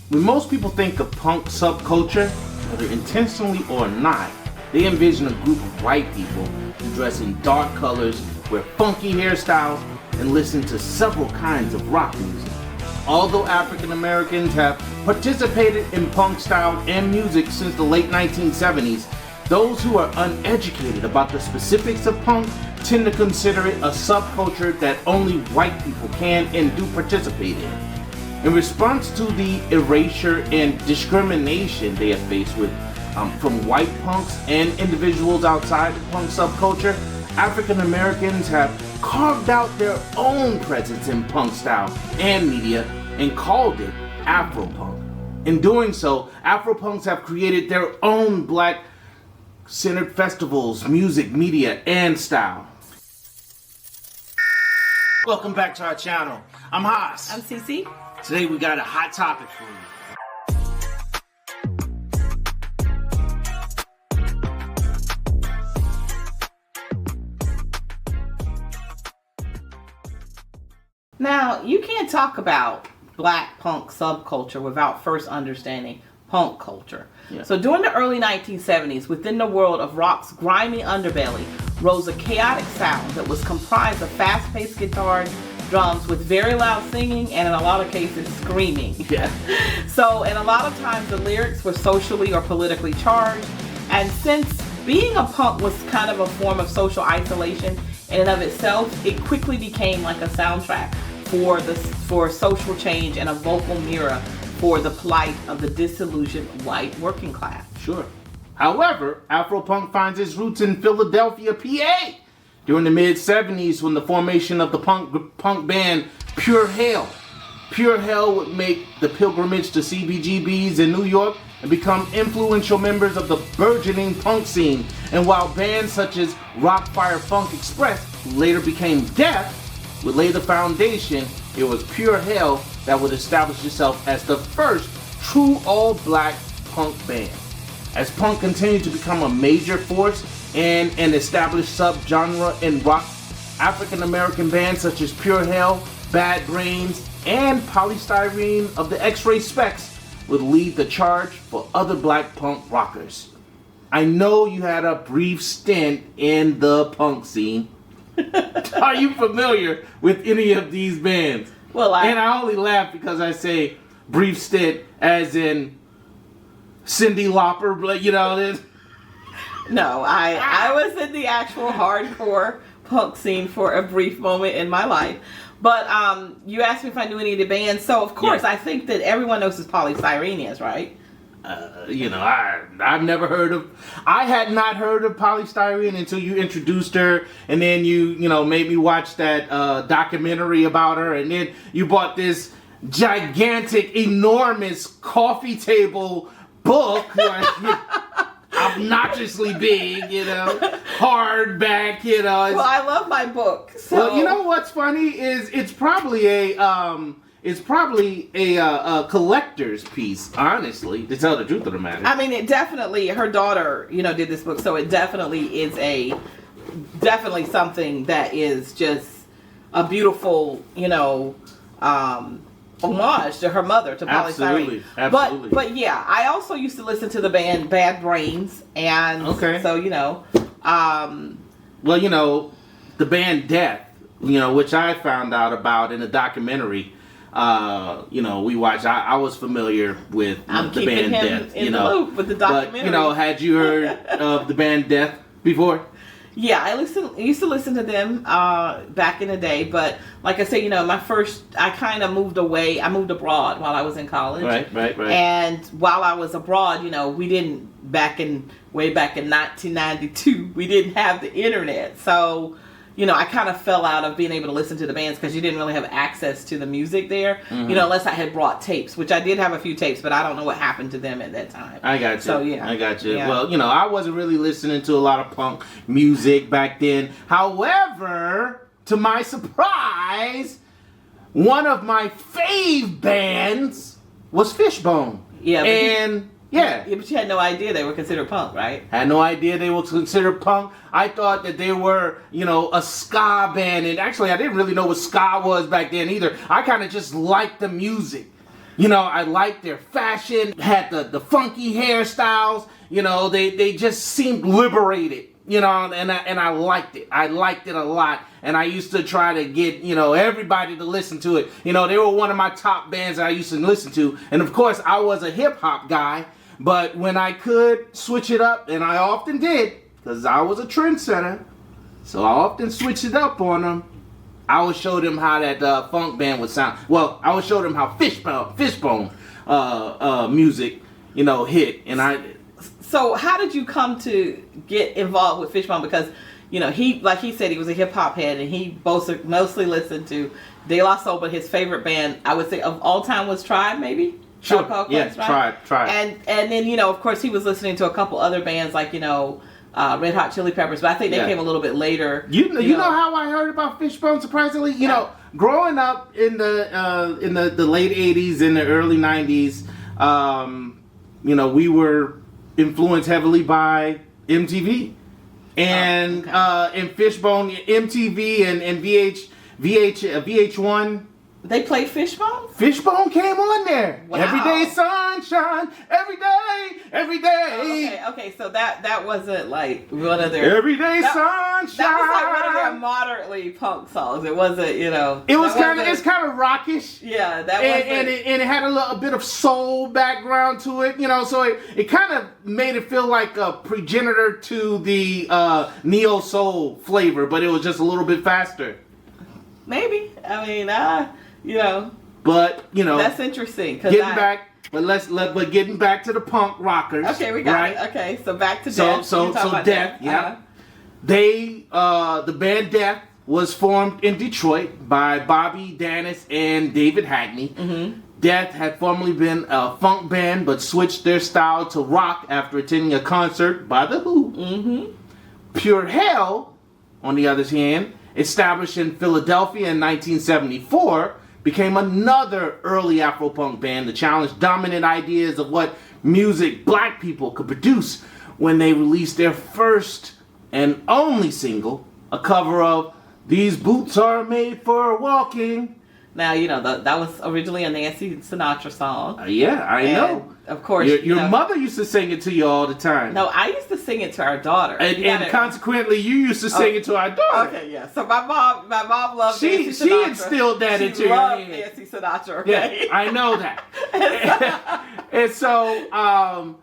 When most people think of punk subculture, whether intentionally or not, they envision a group of white people who dress in dark colors, wear funky hairstyles, and listen to several kinds of rock music. Although African Americans have participated in punk style and music since the late 1970s, those who are uneducated about the specifics of punk tend to consider it a subculture that only white people can and do participate in. In response to the erasure and discrimination they have faced with from white punks and individuals outside the punk subculture, African Americans have carved out their own presence in punk style and media and called it AFROPUNK. In doing so, AFROPUNKs have created their own black-centered festivals, music, media, and style. Welcome back to our channel. I'm Haas. I'm Cece. Today we got a hot topic for you. Now, you can't talk about black punk subculture without first understanding punk culture. Yeah. So during the early 1970s, within the world of rock's grimy underbelly, rose a chaotic sound that was comprised of fast-paced guitars, drums with very loud singing, and in a lot of cases, screaming. Yeah. So, and a lot of times the lyrics were socially or politically charged. And since being a punk was kind of a form of social isolation in and of itself, it quickly became like a soundtrack for social change and a vocal mirror for the plight of the disillusioned white working class. Sure. However, Afropunk finds its roots in Philadelphia, PA, during the mid-70s when the formation of the punk band Pure Hell. Pure Hell would make the pilgrimage to CBGBs in New York and become influential members of the burgeoning punk scene. And while bands such as Rock Fire Funk Express, who later became Death, would lay the foundation, it was Pure Hell that would establish itself as the first true all-black punk band. As punk continued to become a major force and an established subgenre in rock, African American bands such as Pure Hell, Bad Brains, and Polystyrene of the X-Ray Specs would lead the charge for other black punk rockers. I know you had a brief stint in the punk scene. Are you familiar with any of these bands? Well, and I only laugh because I say brief stint as in Cyndi Lauper, but you know this. No, I was in the actual hardcore punk scene for a brief moment in my life. But you asked me if I knew any of the bands, so of course I think that everyone knows who Polystyrene is, right? I've never heard of. I had not heard of Polystyrene until you introduced her, and then you made me watch that documentary about her, and then you bought this gigantic, enormous coffee table book, obnoxiously big, hardback, Well, I love my book. So. Well, you know what's funny is it's probably a collector's piece, honestly, to tell the truth of the matter. I mean, it definitely, her daughter, did this book, so it definitely is definitely something that is just a beautiful, homage to her mother, to Polystyrene. Absolutely. But yeah, I also used to listen to the band Bad Brains, and so, well, the band Death, which I found out about in a documentary, we watched. I was familiar with the band Death. In the loop with the documentary. But had you heard of the band Death before? Yeah, I used to listen to them back in the day, but like I say, I kind of moved away. I moved abroad while I was in college. Right. And while I was abroad, we didn't way back in 1992, we didn't have the internet, so. I kind of fell out of being able to listen to the bands because you didn't really have access to the music there, unless I had brought tapes, which I did have a few tapes, but I don't know what happened to them at that time. I got you. So, yeah. I got you. Yeah. Well, I wasn't really listening to a lot of punk music back then. However, to my surprise, one of my fave bands was Fishbone. Yeah. Yeah, but you had no idea they were considered punk, right? Had no idea they were considered punk. I thought that they were, a ska band. And actually, I didn't really know what ska was back then either. I kind of just liked the music. You know, I liked their fashion, had the funky hairstyles. You know, they just seemed liberated. You know, and I liked it. I liked it a lot. And I used to try to get, you know, everybody to listen to it. You know, they were one of my top bands that I used to listen to. And of course, I was a hip hop guy. But when I could switch it up, and I often did, because I was a trendsetter, so I often switched it up on them. I would show them how that funk band would sound. Well, I would show them how Fishbone music, you know, hit. And So how did you come to get involved with Fishbone? Because, you know, he, like he said, he was a hip hop head, and he mostly listened to De La Soul, but his favorite band, I would say, of all time was Tribe, maybe? Sure. Yeah, Tribe. And then, you know, of course, he was listening to a couple other bands like, you know, Red Hot Chili Peppers, but I think they came a little bit later. You know how I heard about Fishbone? Surprisingly, you know, growing up in the late '80s and the early '90s, you know, we were influenced heavily by MTV and Fishbone, MTV and VH1. They played Fishbone? Fishbone came on there. Wow. Everyday sunshine, every day. Okay, so that wasn't like one of their Everyday sunshine. That was like one of their moderately punk songs. It wasn't, you know. It's kind of rockish. Yeah, that was and it had a bit of soul background to it, you know, so it kind of made it feel like a progenitor to the neo soul flavor, but it was just a little bit faster. Maybe. I mean, you know. But, you know, that's interesting. Getting back to the punk rockers. Okay, we got it. Okay, so back to Death. So Death, yeah. They, the band Death was formed in Detroit by Bobby Danis and David Hackney. Mm-hmm. Death had formerly been a funk band, but switched their style to rock after attending a concert by The Who. Mm-hmm. Pure Hell, on the other hand, established in Philadelphia in 1974, became another early Afro-punk band to challenge dominant ideas of what music black people could produce when they released their first and only single, a cover of These Boots Are Made for Walking. Now, you know, that was originally a Nancy Sinatra song. Yeah, I know. Of course. Your mother used to sing it to you all the time. No, I used to sing it to our daughter. And consequently, you used to sing it to our daughter. Okay, yeah. So my mom loved Nancy Sinatra. She instilled that into your head. She loved Nancy Sinatra, okay? Yeah, I know that. And so,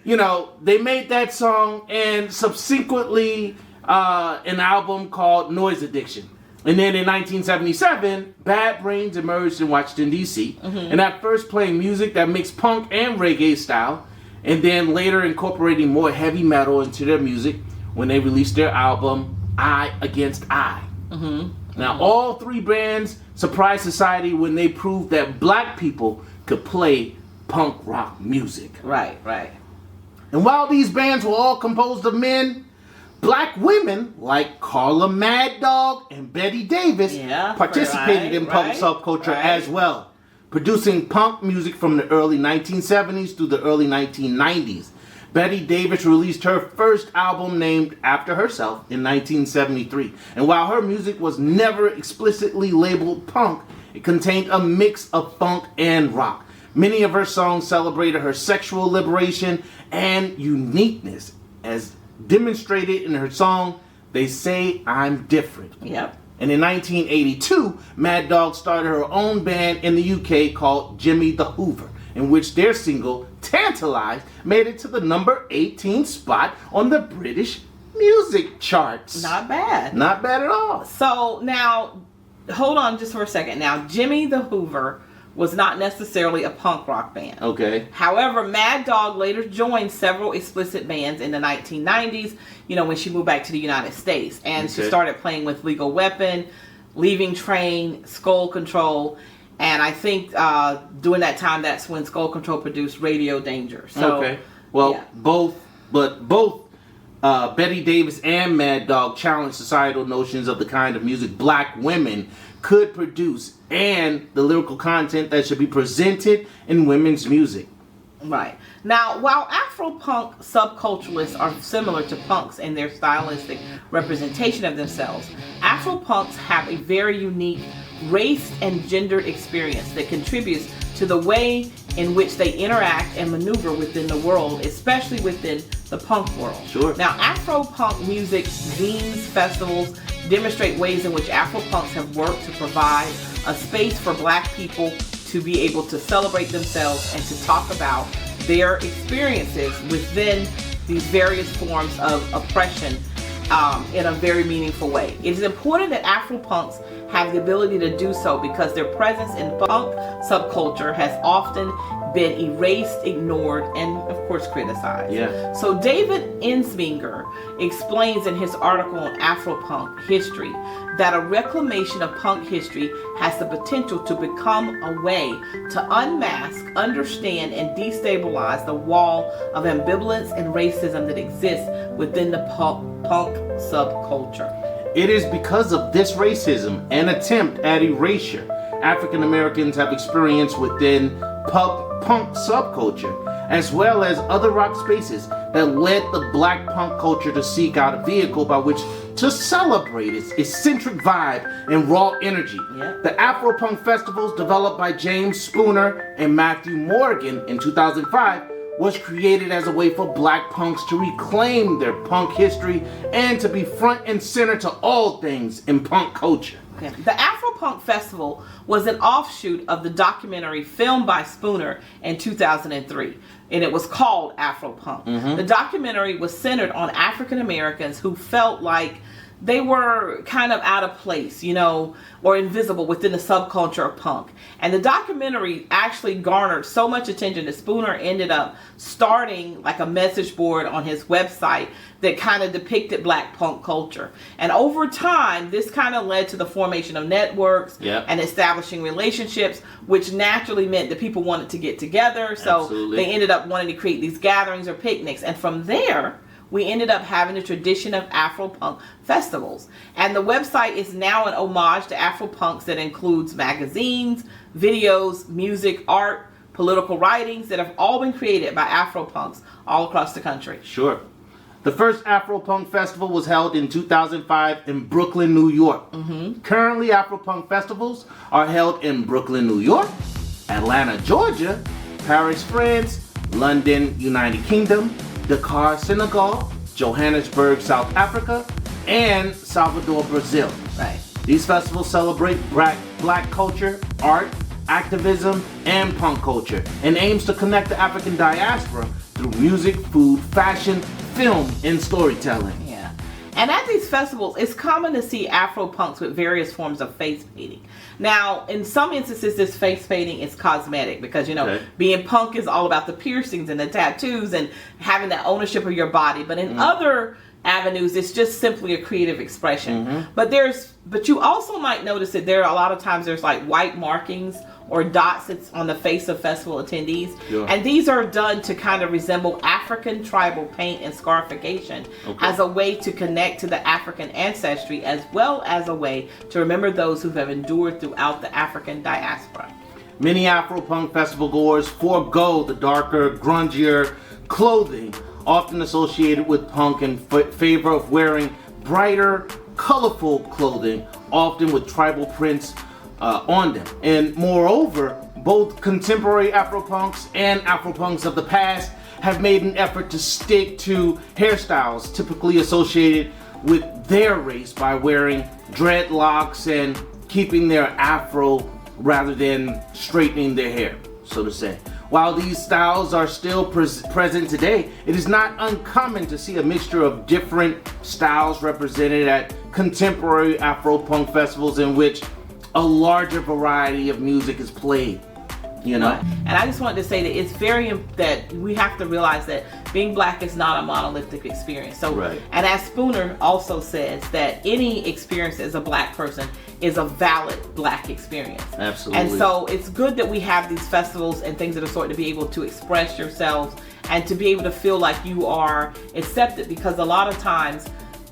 you know, they made that song and subsequently an album called Noise Addiction. And then in 1977, Bad Brains emerged in Washington, D.C. Mm-hmm. And at first playing music that mixed punk and reggae style, and then later incorporating more heavy metal into their music when they released their album, Eye Against Eye. Mm-hmm. Now, all three bands surprised society when they proved that black people could play punk rock music. Right. And while these bands were all composed of men, black women like Carla Mad Dog and Betty Davis participated in punk subculture as well, producing punk music from the early 1970s through the early 1990s. Betty Davis released her first album named after herself in 1973. And while her music was never explicitly labeled punk, it contained a mix of funk and rock. Many of her songs celebrated her sexual liberation and uniqueness, as demonstrated in her song, They Say I'm Different. Yep. And in 1982, Mad Dog started her own band in the UK called Jimmy the Hoover, in which their single, Tantalized, made it to the number 18 spot on the British music charts. Not bad. Not bad at all. So now, hold on just for a second. Now, Jimmy the Hoover was not necessarily a punk rock band. Okay. However, Mad Dog later joined several explicit bands in the 1990s, you know, when she moved back to the United States. And she started playing with Lethal Weapon, Leaving Train, Skull Control. And I think during that time, that's when Skull Control produced Radio Danger. So, both Betty Davis and Mad Dog challenged societal notions of the kind of music black women could produce and the lyrical content that should be presented in women's music. Right. Now, while Afro-punk subculturalists are similar to punks in their stylistic representation of themselves, Afro-punks have a very unique race and gendered experience that contributes to the way in which they interact and maneuver within the world, especially within the punk world. Sure. Now, Afro-punk music, zines, festivals demonstrate ways in which Afro-punks have worked to provide a space for Black people to be able to celebrate themselves and to talk about their experiences within these various forms of oppression in a very meaningful way. It is important that Afro-punks have the ability to do so because their presence in punk subculture has often been erased, ignored, and of course criticized. Yeah. So David Ensminger explains in his article on Afro-punk history that a reclamation of punk history has the potential to become a way to unmask, understand, and destabilize the wall of ambivalence and racism that exists within the punk subculture. It is because of this racism and attempt at erasure African Americans have experienced within punk subculture, as well as other rock spaces, that led the Black punk culture to seek out a vehicle by which to celebrate its eccentric vibe and raw energy. Yep. The Afro-Punk festivals, developed by James Spooner and Matthew Morgan in 2005, was created as a way for Black punks to reclaim their punk history and to be front and center to all things in punk culture. Okay. The Afropunk Festival was an offshoot of the documentary filmed by Spooner in 2003, and it was called Afropunk. The documentary was centered on African Americans who felt like they were kind of out of place, you know, or invisible within the subculture of punk. And the documentary actually garnered so much attention that Spooner ended up starting like a message board on his website that kind of depicted Black punk culture. And over time, this kind of led to the formation of networks and establishing relationships, which naturally meant that people wanted to get together. So they ended up wanting to create these gatherings or picnics. And from there, we ended up having a tradition of Afro-punk festivals. And the website is now an homage to Afro-punks that includes magazines, videos, music, art, political writings that have all been created by Afro-punks all across the country. Sure. The first Afro-Punk Festival was held in 2005 in Brooklyn, New York. Currently, Afro-Punk festivals are held in Brooklyn, New York, Atlanta, Georgia, Paris, France, London, United Kingdom, Dakar, Senegal, Johannesburg, South Africa, and Salvador, Brazil. Right. These festivals celebrate Black culture, art, activism, and punk culture, and aims to connect the African diaspora through music, food, fashion, film, and storytelling. Yeah. And at these festivals, it's common to see Afro-punks with various forms of face painting. Now, in some instances, this face painting is cosmetic because, you know, being punk is all about the piercings and the tattoos and having that ownership of your body. But in other avenues, it's just simply a creative expression. But you also might notice that there are a lot of times there's like white markings or dots that's on the face of festival attendees. And these are done to kind of resemble African tribal paint and scarification as a way to connect to the African ancestry, as well as a way to remember those who have endured throughout the African diaspora. Many Afro-Punk festival goers forego the darker, grungier clothing often associated with punk in favor of wearing brighter, colorful clothing, often with tribal prints on them. And moreover, both contemporary Afro-punks and Afro-punks of the past have made an effort to stick to hairstyles typically associated with their race by wearing dreadlocks and keeping their afro rather than straightening their hair, so to say. While these styles are still present today, it is not uncommon to see a mixture of different styles represented at contemporary Afro-punk festivals in which a larger variety of music is played, you know? And I just wanted to say that it's that we have to realize that being Black is not a monolithic experience. So, and as Spooner also says, that any experience as a Black person is a valid Black experience. Absolutely. And so it's good that we have these festivals and things of the sort to be able to express yourselves and to be able to feel like you are accepted, because a lot of times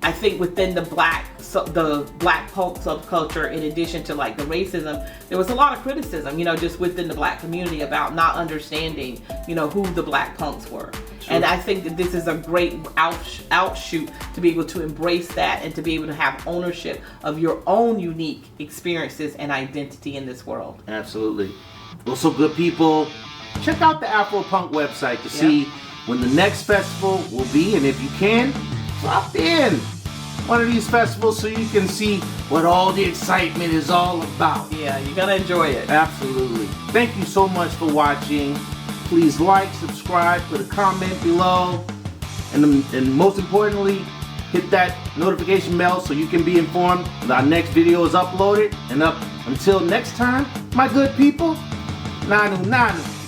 I think within the Black punk subculture, in addition to like the racism, there was a lot of criticism, you know, just within the Black community about not understanding, you know, who the Black punks were. And I think that this is a great outshoot to be able to embrace that and to be able to have ownership of your own unique experiences and identity in this world. Absolutely. Also, good people, check out the AfroPunk website to see when the next festival will be, and if you can, drop in one of these festivals so you can see what all the excitement is all about. Yeah, you're gonna enjoy it. Absolutely. Thank you so much for watching. Please like, subscribe, put a comment below, and most importantly, hit that notification bell so you can be informed when our next video is uploaded. And until next time, my good people, Nanu Nanu.